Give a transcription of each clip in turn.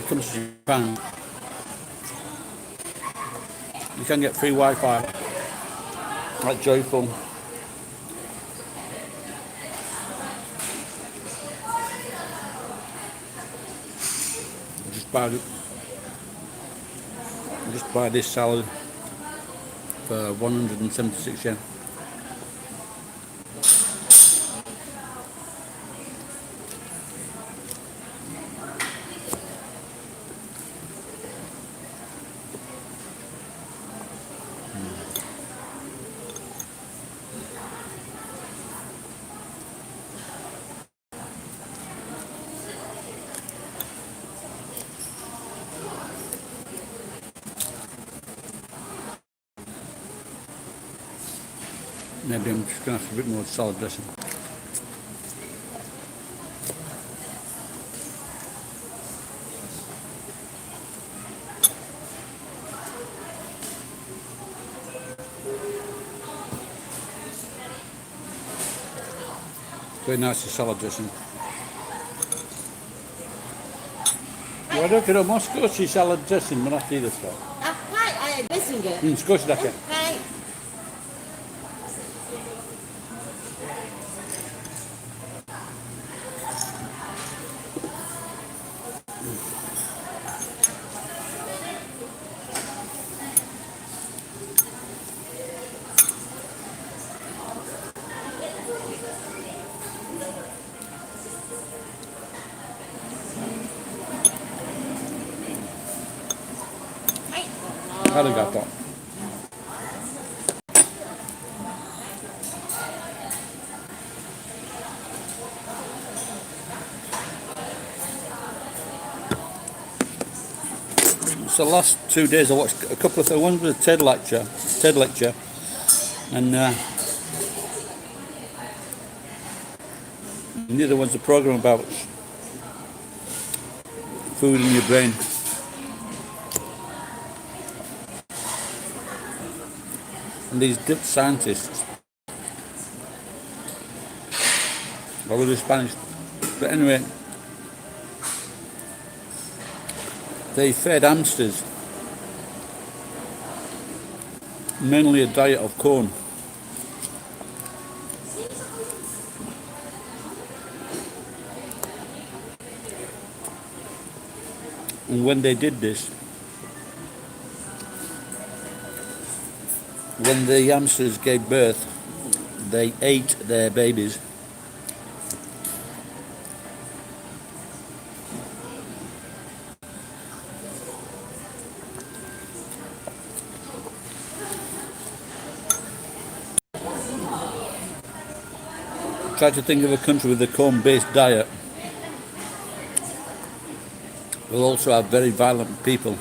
comes to Japan, you can get free Wi-Fi at Joyful. Just buy this salad for 176 yen. Maybe I'm just going to have a bit more salad dressing. Very nice salad dressing. Why don't youもう少しサラダドレッシングもらっていいですか？あ、はい、ドレッシング。うん、少しだけ。はい。ありがとう。So the last 2 days I watched a couple of things. One was a TED lecture, and the other one's a program about food in your brain. And these scientists, I was in Spanish, but anyway, they fed hamsters mainly a diet of corn. And when they did this, when the hamsters gave birth, they ate their babies. Try to think of a country with a corn-based diet. We'll also have very violent people.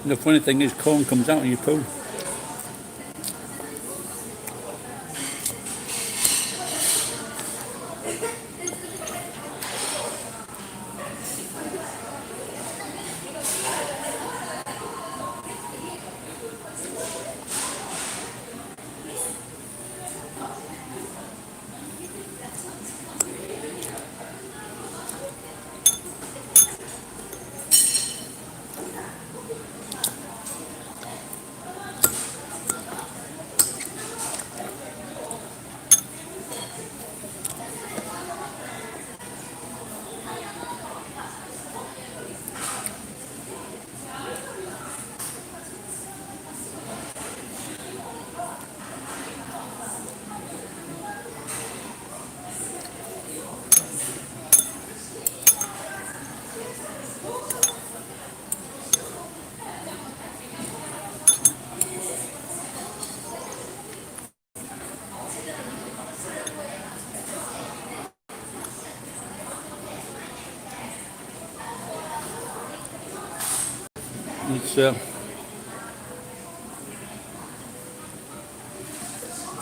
And the funny thing is, corn comes out of your poo.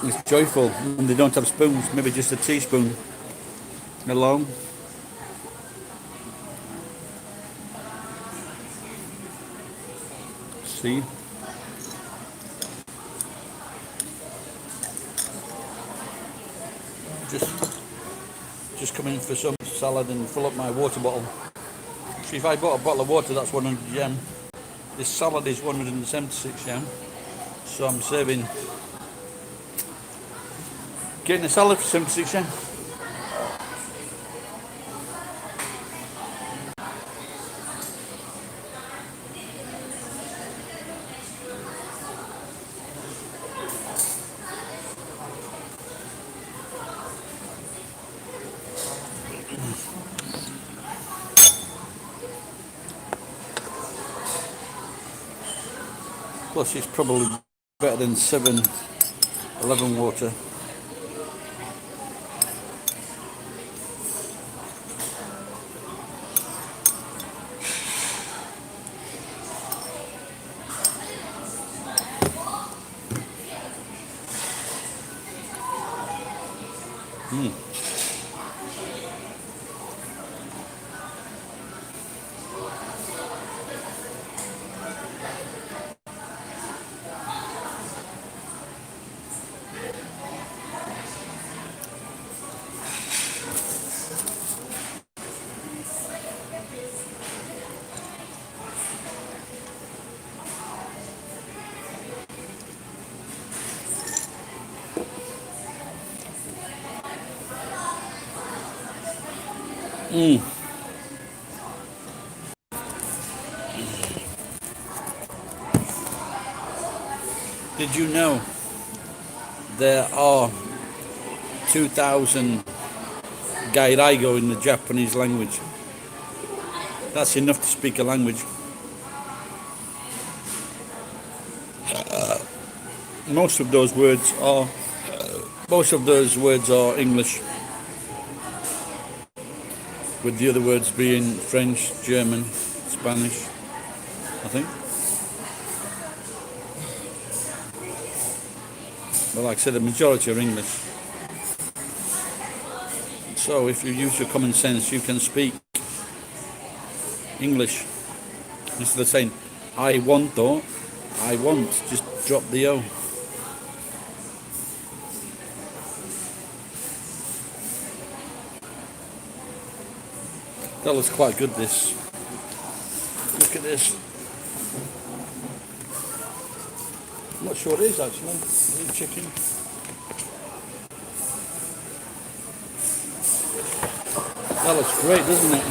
It's joyful, and they don't have spoons, maybe just a teaspoon alone. See? Just come in for some salad and fill up my water bottle. See, if I bought a bottle of water, that's 100 yen. This salad is 176 yen. So I'm saving, getting a salad for 76 yen. Plus it's probably better than 7-Eleven water. Did you know there are 2,000 gairaigo in the Japanese language? That's enough to speak a language. Most of those words are English, with the other words being French, German, Spanish, I think. But like I said, the majority are English. So if you use your common sense, you can speak English. Instead of saying, I want, or I want, just drop the O. That looks quite good, this. Look at this. I'm not sure it is actually. Is it chicken? That looks great, doesn't it?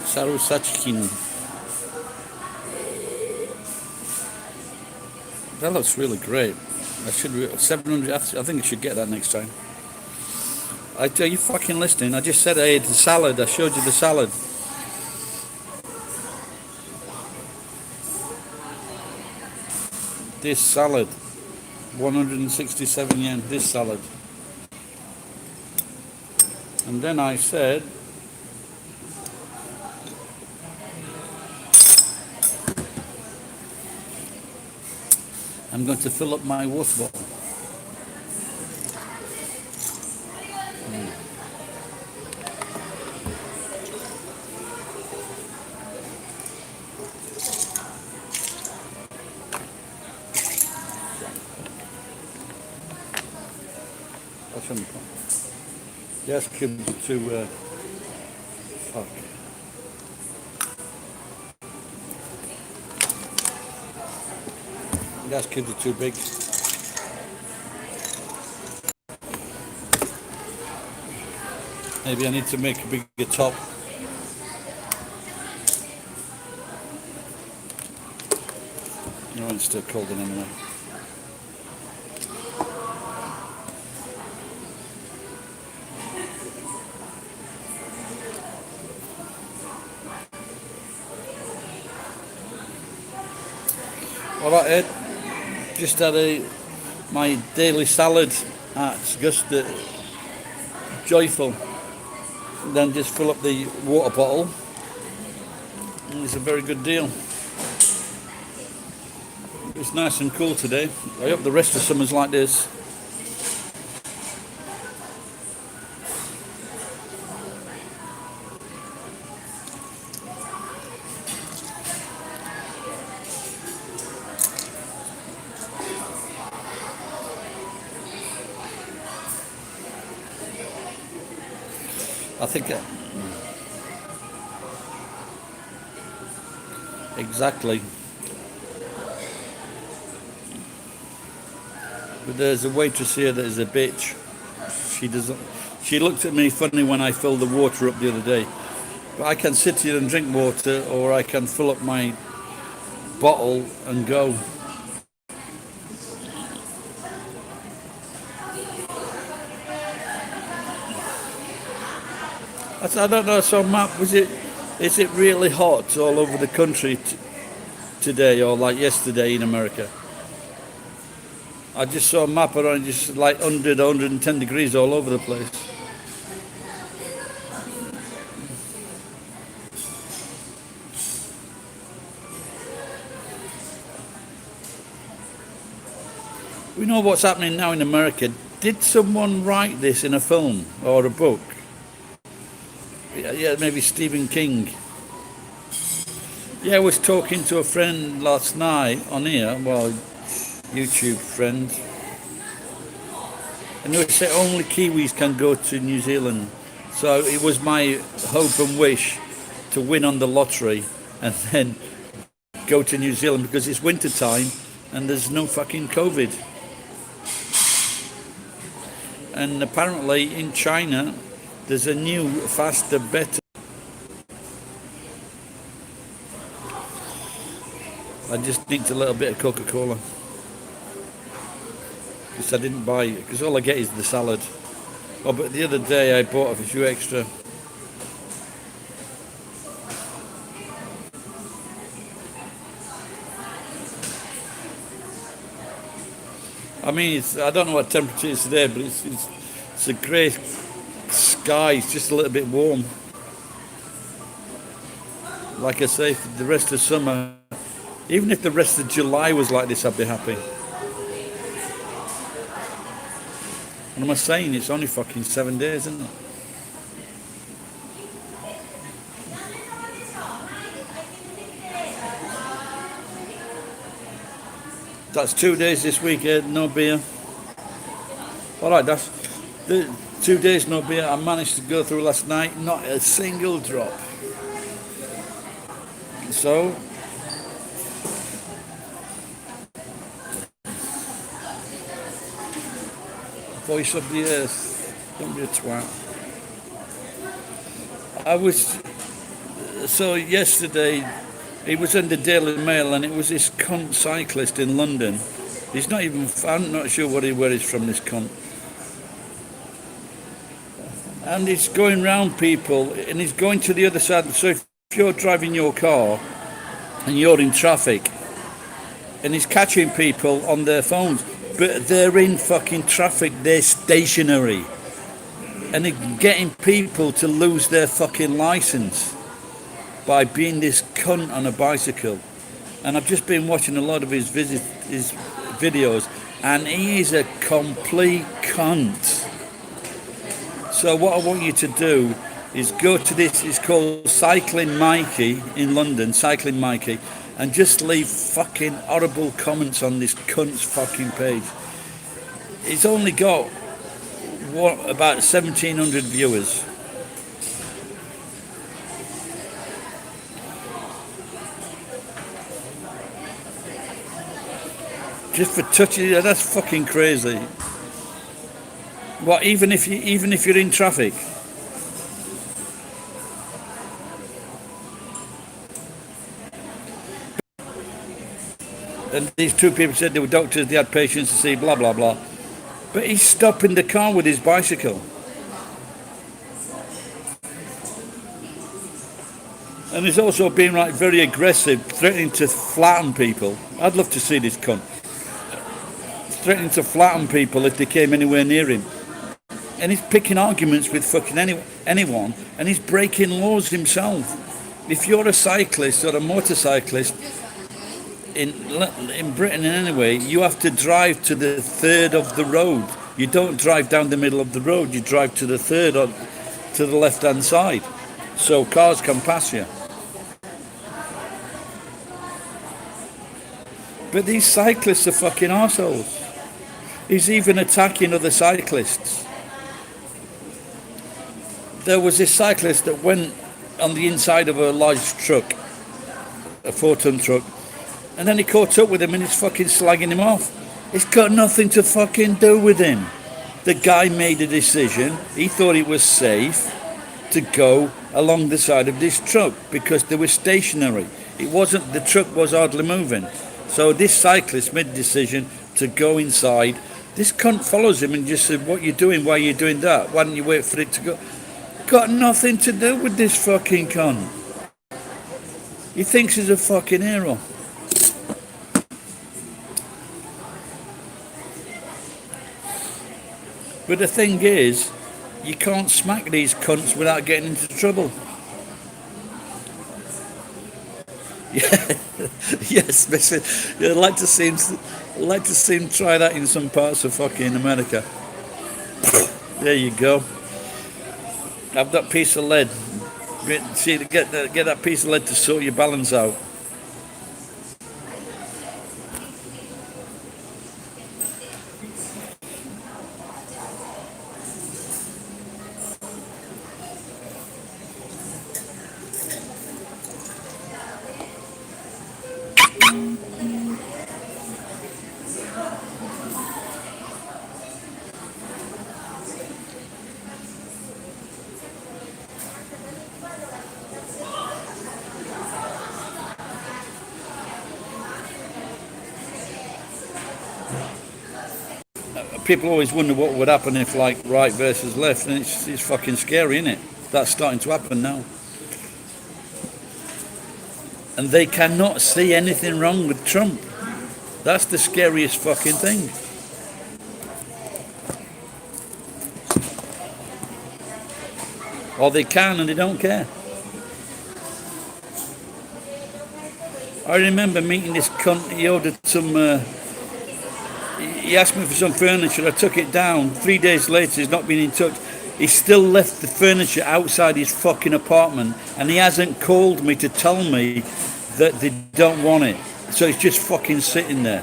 Sarusachikin. That looks really great. I should 700. I think I should get that next time. Are you fucking listening? I just said I ate the salad. I showed you the salad. This salad, 167 yen. This salad. And then I said, I'm going to fill up my water bottle. Yes, cube to fuck. Gas cubes are too big. Maybe I need to make a bigger top. No, it's still cold anyway. All right, Ed. Just had my daily salad at just Joyful. Then just fill up the water bottle. And it's a very good deal. It's nice and cool today. I hope the rest of summer's like this. I think exactly. But there's a waitress here that is a bitch. She doesn't. She looked at me funny when I filled the water up the other day. But I can sit here and drink water, or I can fill up my bottle and go. I don't know. So, Matt, is it really hot all over the country today, or like yesterday in America? I just saw a map around, just like 100, 110 degrees all over the place. We know what's happening now in America. Did someone write this in a film or a book? Yeah, maybe Stephen King. Yeah, I was talking to a friend last night on here, well, YouTube friend, and they said only Kiwis can go to New Zealand. So it was my hope and wish to win on the lottery and then go to New Zealand because it's winter time and there's no fucking COVID. And apparently in China there's a new, faster, better. I just nicked a little bit of Coca-Cola because I didn't buy it, because all I get is the salad. Oh, but the other day I bought a few extra. I mean, I don't know what temperature it is today, but it's a grey sky. It's just a little bit warm. Like I say, for the rest of summer, even if the rest of July was like this, I'd be happy. What am I saying? It's only fucking 7 days, isn't it? That's 2 days this week, no beer. Alright, that's the 2 days no beer. I managed to go through last night, not a single drop. So, voice of the earth, don't be a twat. So yesterday, it was in the Daily Mail and it was this cunt cyclist in London. He's not even, I'm not sure where he's from, this cunt. And he's going round people and he's going to the other side. So if you're driving your car and you're in traffic and he's catching people on their phones, but they're in fucking traffic, they're stationary. And they're getting people to lose their fucking license by being this cunt on a bicycle. And I've just been watching a lot of his videos, and he is a complete cunt. So what I want you to do is go to this, it's called Cycling Mikey in London, Cycling Mikey, and just leave fucking horrible comments on this cunt's fucking page. It's only got about 1,700 viewers. Just for touching, that's fucking crazy. What, even if you're in traffic? And these two people said they were doctors, they had patients to see, blah blah blah. But he's stopping the car with his bicycle. And he's also being like very aggressive, threatening to flatten people. I'd love to see this cunt. Threatening to flatten people if they came anywhere near him. And he's picking arguments with fucking anyone, and he's breaking laws himself. If you're a cyclist or a motorcyclist in Britain in any way, you have to drive to the third of the road. You don't drive down the middle of the road, you drive to the third or to the left hand side, so cars can pass you. But these cyclists are fucking arseholes. He's even attacking other cyclists. there was this cyclist that went on the inside of a large truck, a 4-ton truck, and then he caught up with him and he's fucking slagging him off. It's got nothing to fucking do with him. The guy made a decision. He thought it was safe to go along the side of this truck because they were stationary. It wasn't, the truck was hardly moving. So this cyclist made a decision to go inside. This cunt follows him and just said, what are you doing? Why are you doing that? Why don't you wait for it to go? Got nothing to do with this fucking cunt. He thinks he's a fucking hero. But the thing is, you can't smack these cunts without getting into trouble. Yeah, yes, listen, I'd like to see him try that in some parts of fucking America. There you go. Have that piece of lead. Get that piece of lead to sort your balance out. People always wonder what would happen if, like, right versus left, and it's fucking scary, isn't it? That's starting to happen now. And they cannot see anything wrong with Trump. That's the scariest fucking thing. Or they can and they don't care. I remember meeting this cunt. He ordered some... he asked me for some furniture. I took it down. 3 days later, he's not been in touch. He still left the furniture outside his fucking apartment, and he hasn't called me to tell me that they don't want it. So it's just fucking sitting there.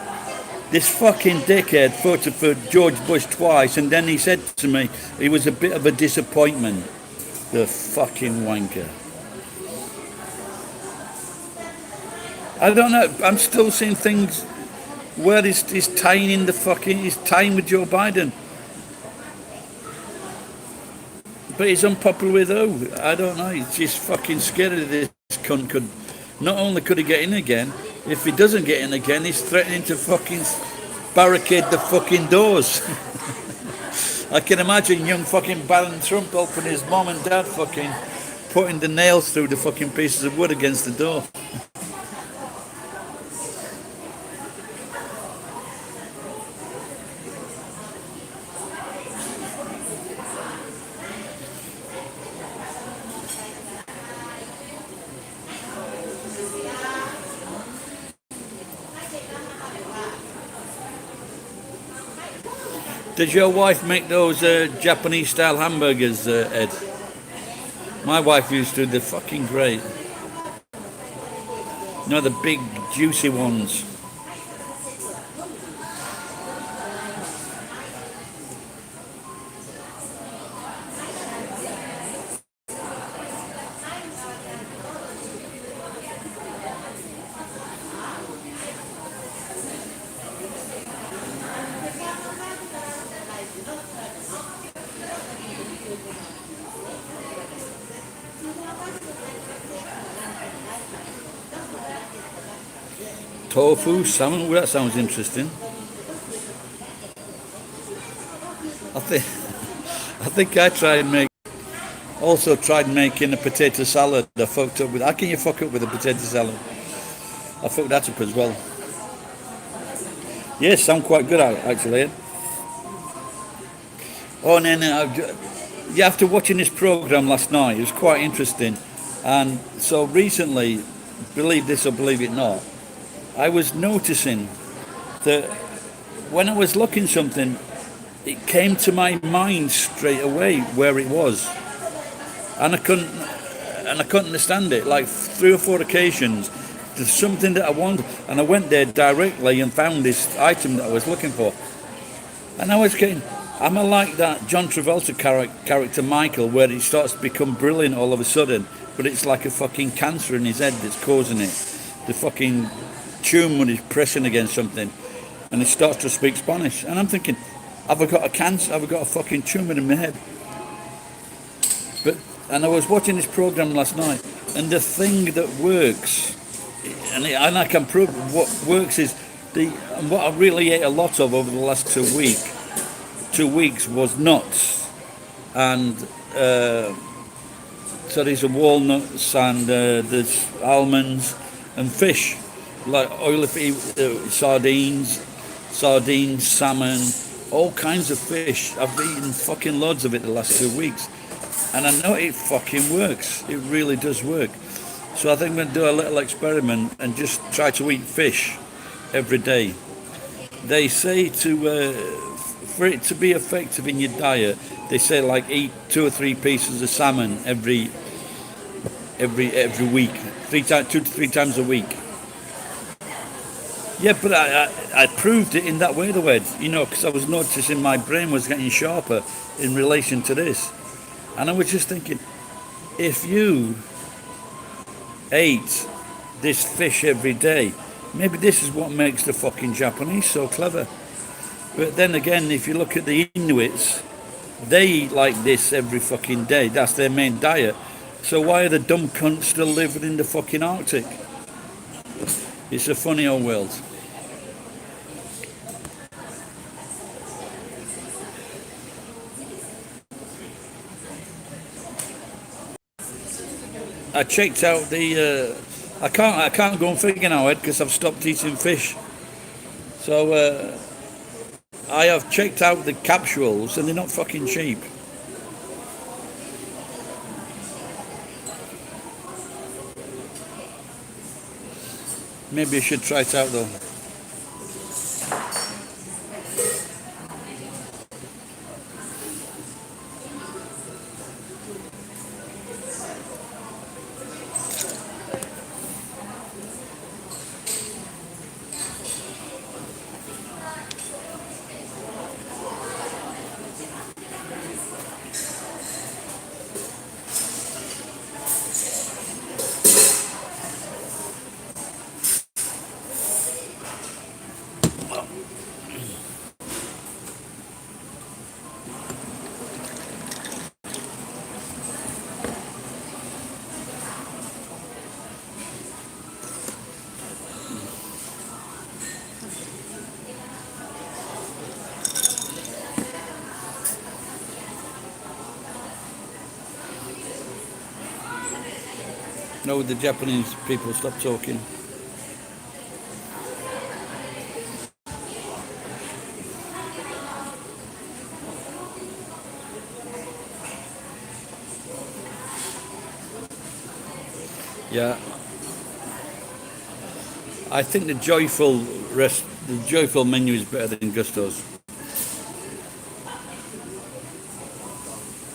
This fucking dickhead voted for George Bush twice, and then he said to me he was a bit of a disappointment. The fucking wanker. I don't know. I'm still seeing things where he's tying in the fucking... He's tying with Joe Biden. But he's unpopular with who? I don't know. He's just fucking scared of this cunt. Could not only could he get in again, if he doesn't get in again, he's threatening to fucking barricade the fucking doors. I can imagine young fucking Baron Trump helping his mom and dad fucking putting the nails through the fucking pieces of wood against the door. Did your wife make those Japanese-style hamburgers, Ed? My wife used to. They're fucking great. You know, the big, juicy ones. Tofu, salmon, well, that sounds interesting. I think I tried making a potato salad. I fucked up with. How can you fuck up with a potato salad? I fucked that up as well. Yes, sound quite good actually. Oh, and then after watching this program last night, it was quite interesting. And so recently, believe this or believe it not, I was noticing that when I was looking something, it came to my mind straight away where it was, and I couldn't understand it. Like 3 or 4 occasions, there's something that I wanted, and I went there directly and found this item that I was looking for, and I was getting, I'm a like that John Travolta character Michael, where he starts to become brilliant all of a sudden, but it's like a fucking cancer in his head that's causing it. The fucking tune when he's pressing against something, and he starts to speak Spanish. And I'm thinking, have I got a cancer? Have I got a fucking tumor in my head? And I was watching this program last night, and the thing that works, and I can prove what works is and what I really ate a lot of over the last 2 weeks was nuts, and so there's walnuts and there's almonds and fish, like sardines, salmon, all kinds of fish. I've eaten fucking loads of it the last 2 weeks. And I know it fucking works. It really does work. So I think I'm going to do a little experiment and just try to eat fish every day. They say for it to be effective in your diet, they say like eat 2 or 3 pieces of salmon every week, 2 to 3 times a week. Yeah, but I proved it in that way, because I was noticing my brain was getting sharper in relation to this. And I was just thinking, if you ate this fish every day, maybe this is what makes the fucking Japanese so clever. But then again, if you look at the Inuits, they eat like this every fucking day. That's their main diet. So why are the dumb cunts still living in the fucking Arctic? It's a funny old world. I checked out the. I can't go on figure now, Ed, because I've stopped eating fish. So I have checked out the capsules, and they're not fucking cheap. Maybe I should try it out though. No, the Japanese people stop talking. Yeah, I think the joyful menu is better than Gusto's,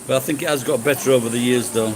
but I think it has got better over the years, though.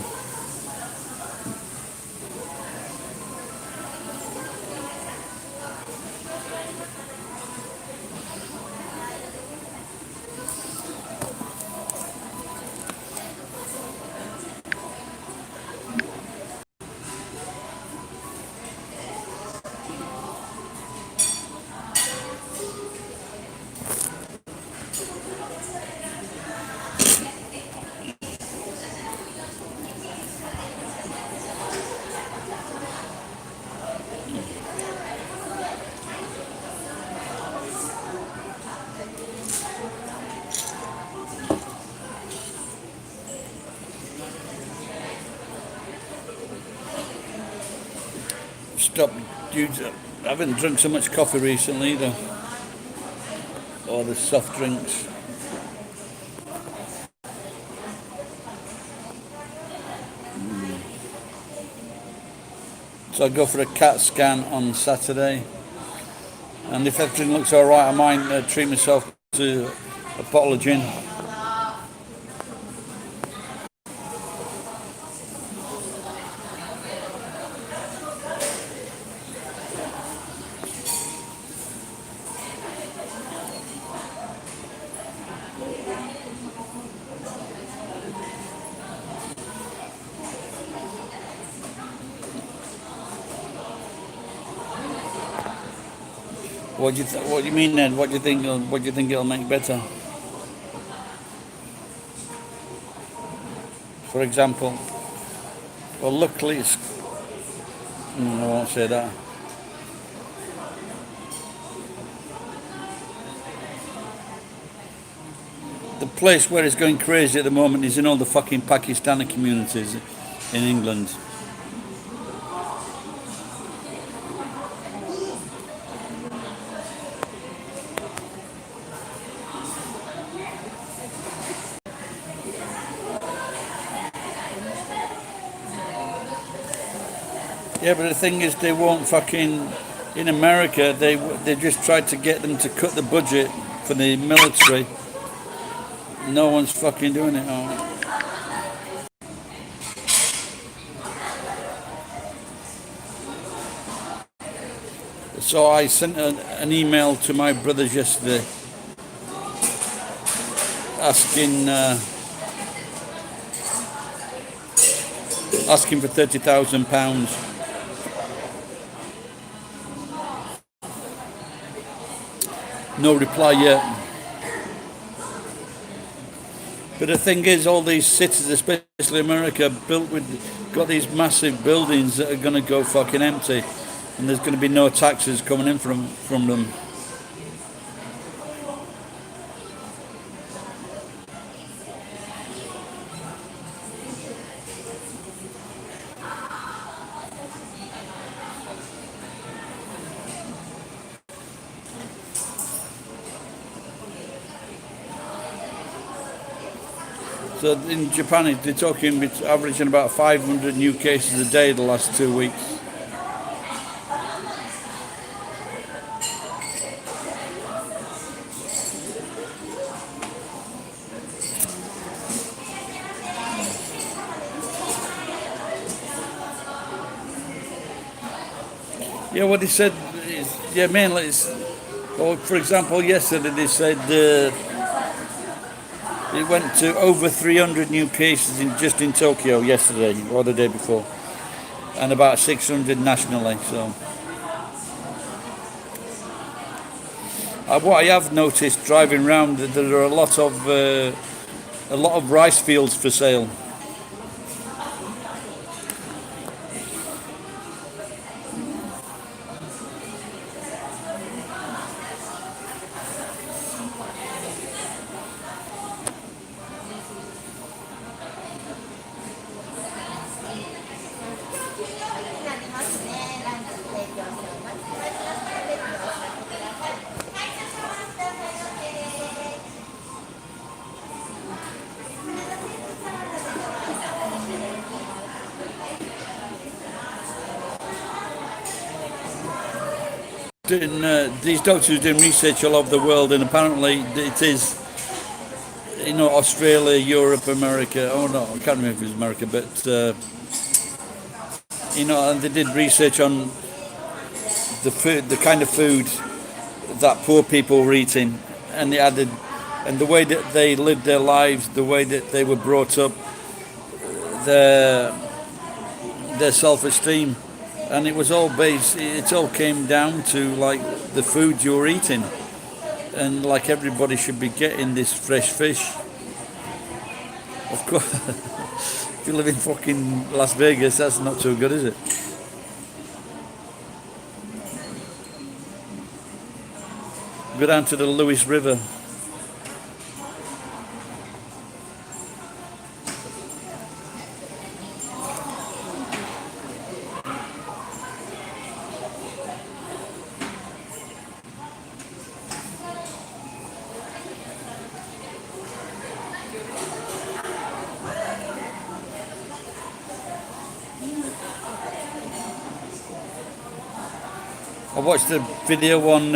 Stop, dudes. I haven't drunk so much coffee recently either, or the soft drinks. So I go for a CAT scan on Saturday, and if everything looks all right, I might treat myself to a bottle of gin. What do you mean then? What do you think? What do you think it'll make better? For example, well, luckily it's. I won't say that. The place where it's going crazy at the moment is in all the fucking Pakistani communities in England. Yeah, but the thing is, they won't fucking. In America, they just tried to get them to cut the budget for the military. No one's fucking doing it. Oh. So I sent an email to my brothers yesterday asking for £30,000. No reply yet. But the thing is, all these cities, especially America, got these massive buildings that are going to go fucking empty, and there's going to be no taxes coming in from them. So in Japan, they're talking averaging about 500 new cases a day the last 2 weeks. Yeah, what they said is, yeah, mainly it's, well, for example, yesterday they said it went to over 300 new cases just in Tokyo yesterday or the day before, and about 600 nationally. So, what I have noticed driving around, that there are a lot of rice fields for sale. These doctors are doing research all over the world, and apparently it is, Australia, Europe, America. Oh no, I can't remember if it was America, but and they did research on the food, the kind of food that poor people were eating, and the way that they lived their lives, the way that they were brought up, their self-esteem. And it was all it all came down to like the food you were eating, and like everybody should be getting this fresh fish. Of course, if you live in fucking Las Vegas, that's not too good, is it? Go down to the Lewis River. I watched a video on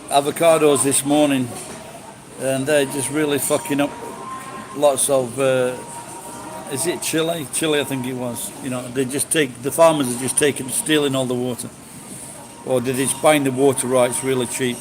avocados this morning, and they're just really fucking up lots of. Is it Chile? Chile, I think it was. The farmers are just stealing all the water, or they're just buying the water rights really cheap.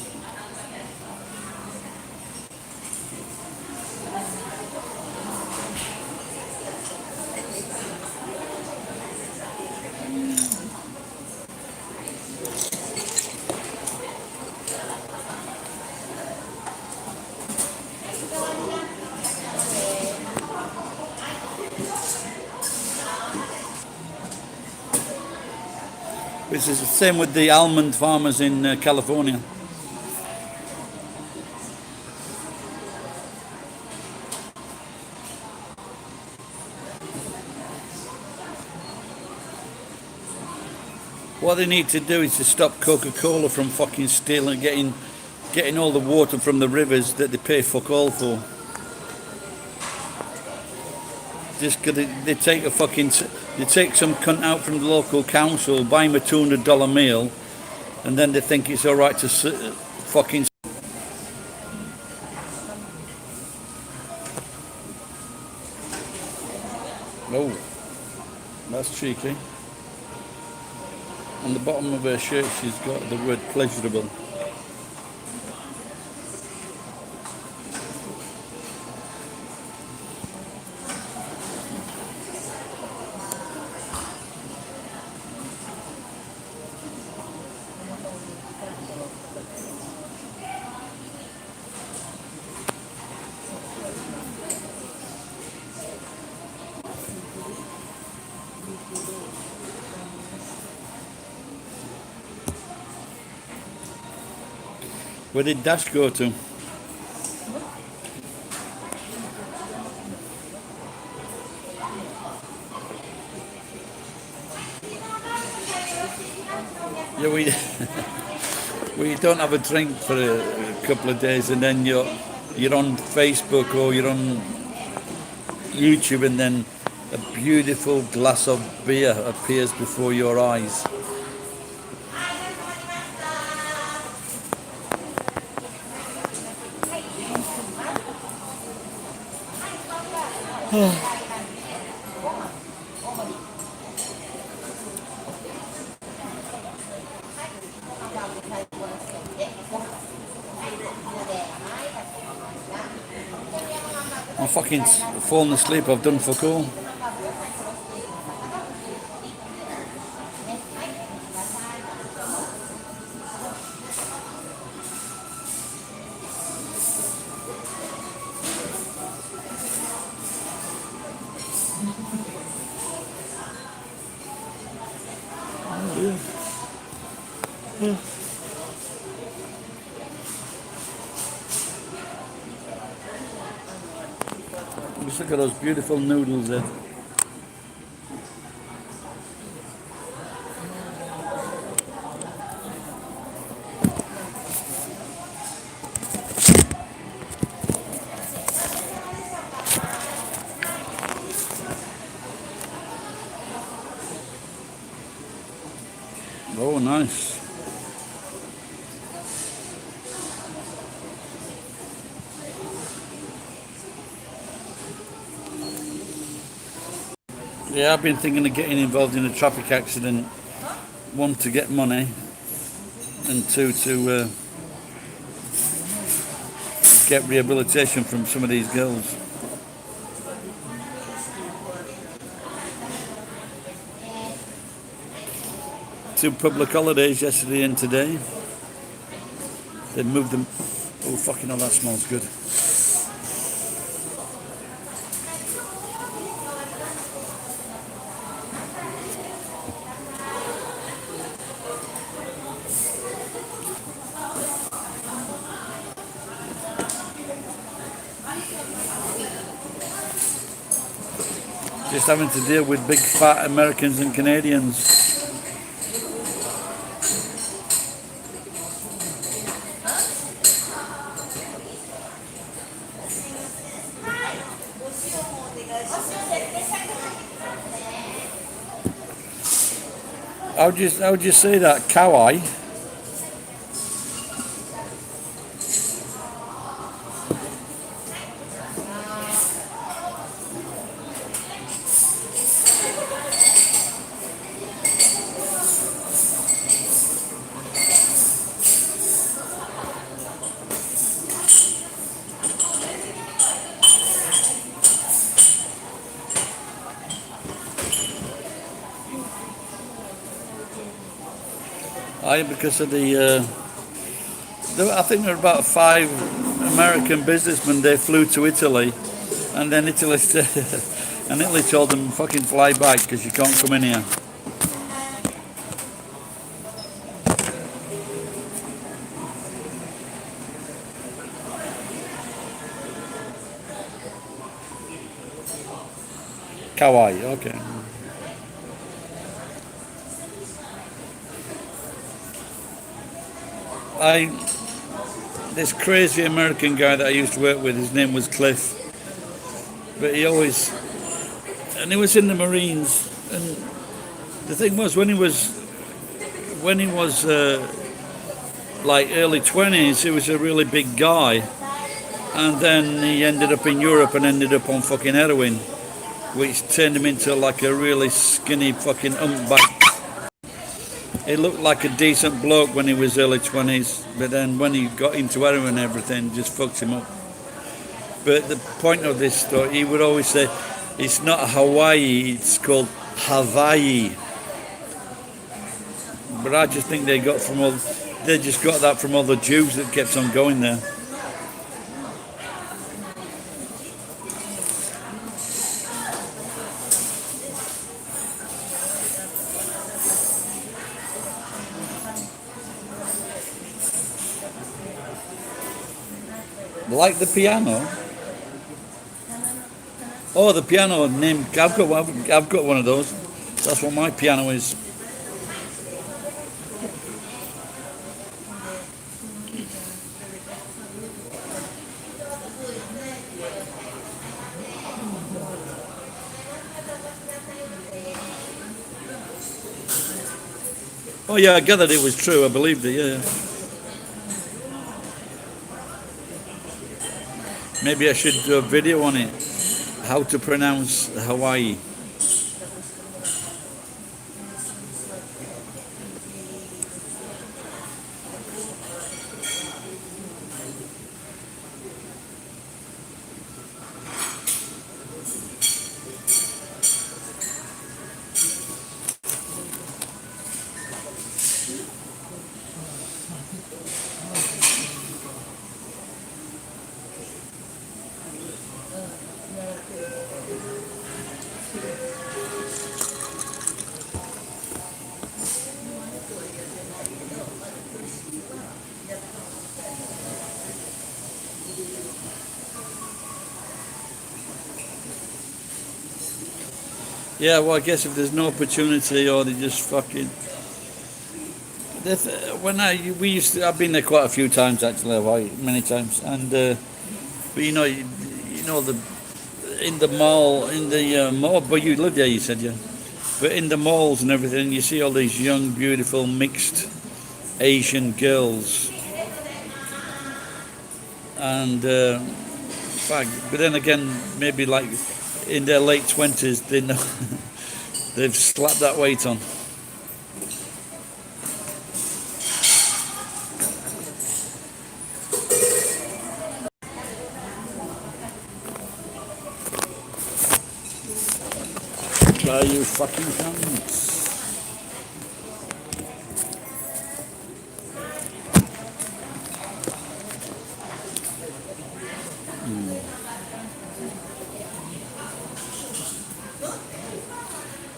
It's the same with the almond farmers in California. What they need to do is to stop Coca-Cola from fucking stealing, getting all the water from the rivers that they pay fuck all for. Just 'cause they take they take some cunt out from the local council, buy him a $200 meal, and then they think it's all right to fucking. Oh, that's cheeky. On the bottom of her shirt, she's got the word pleasurable. Where did Dash go to? Yeah, we don't have a drink for a couple of days, and then you're on Facebook or you're on YouTube, and then a beautiful glass of beer appears before your eyes. I'm fucking falling asleep. I've done fuck all. Just look at those beautiful noodles there. Oh, nice. Yeah, I've been thinking of getting involved in a traffic accident. One, to get money, and two, to get rehabilitation from some of these girls. Two public holidays yesterday and today. They moved them. Oh, fucking hell, that smells good. Just having to deal with big fat Americans and Canadians. How would you say that? Kawaii? Because of I think there were about 5 American businessmen. They flew to Italy, and then Italy told them fucking fly back because you can't come in here. Kauai. Okay. I this crazy American guy that I used to work with. His name was Cliff, but he was in the Marines. And the thing was, when he was like early 20s, he was a really big guy, and then he ended up in Europe and ended up on fucking heroin, which turned him into like a really skinny fucking humpback. He looked like a decent bloke when he was early 20s, but then when he got into heroin and everything, just fucked him up. But the point of this story, he would always say, it's not Hawaii, it's called Hawaii. But I just think they just got that from all the Jews that kept on going there. Like the piano. Oh, the piano named. I've got one of those. That's what my piano is. Oh yeah, I gathered it was true. I believed it. Yeah. Maybe I should do a video on it. How to pronounce Hawaii. Yeah, well, I guess if there's no opportunity, or they just fucking. I've been there quite a few times actually, Hawaii, many times, and but the in the mall, but you lived there, you said, yeah. But in the malls and everything, you see all these young, beautiful, mixed Asian girls, and but then again, maybe like in their late 20s, they know they've slapped that weight on. Try your fucking hands.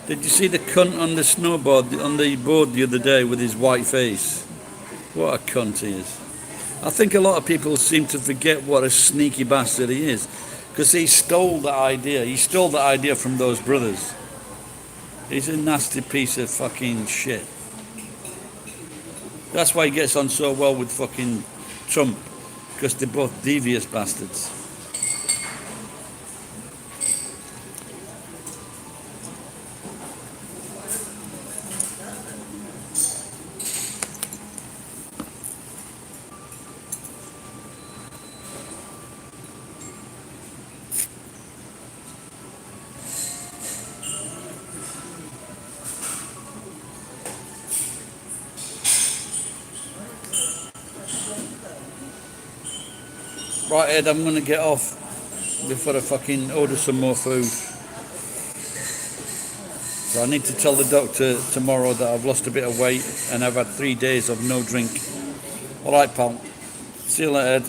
Did you see the cunt on the snowboard, on the board the other day with his white face? What a cunt he is. I think a lot of people seem to forget what a sneaky bastard he is. Because he stole that idea. He stole that idea from those brothers. He's a nasty piece of fucking shit. That's why he gets on so well with fucking Trump. Because they're both devious bastards. Right, Ed, I'm going to get off before I fucking order some more food. So I need to tell the doctor tomorrow that I've lost a bit of weight and I've had 3 days of no drink. All right, pal. See you later, Ed.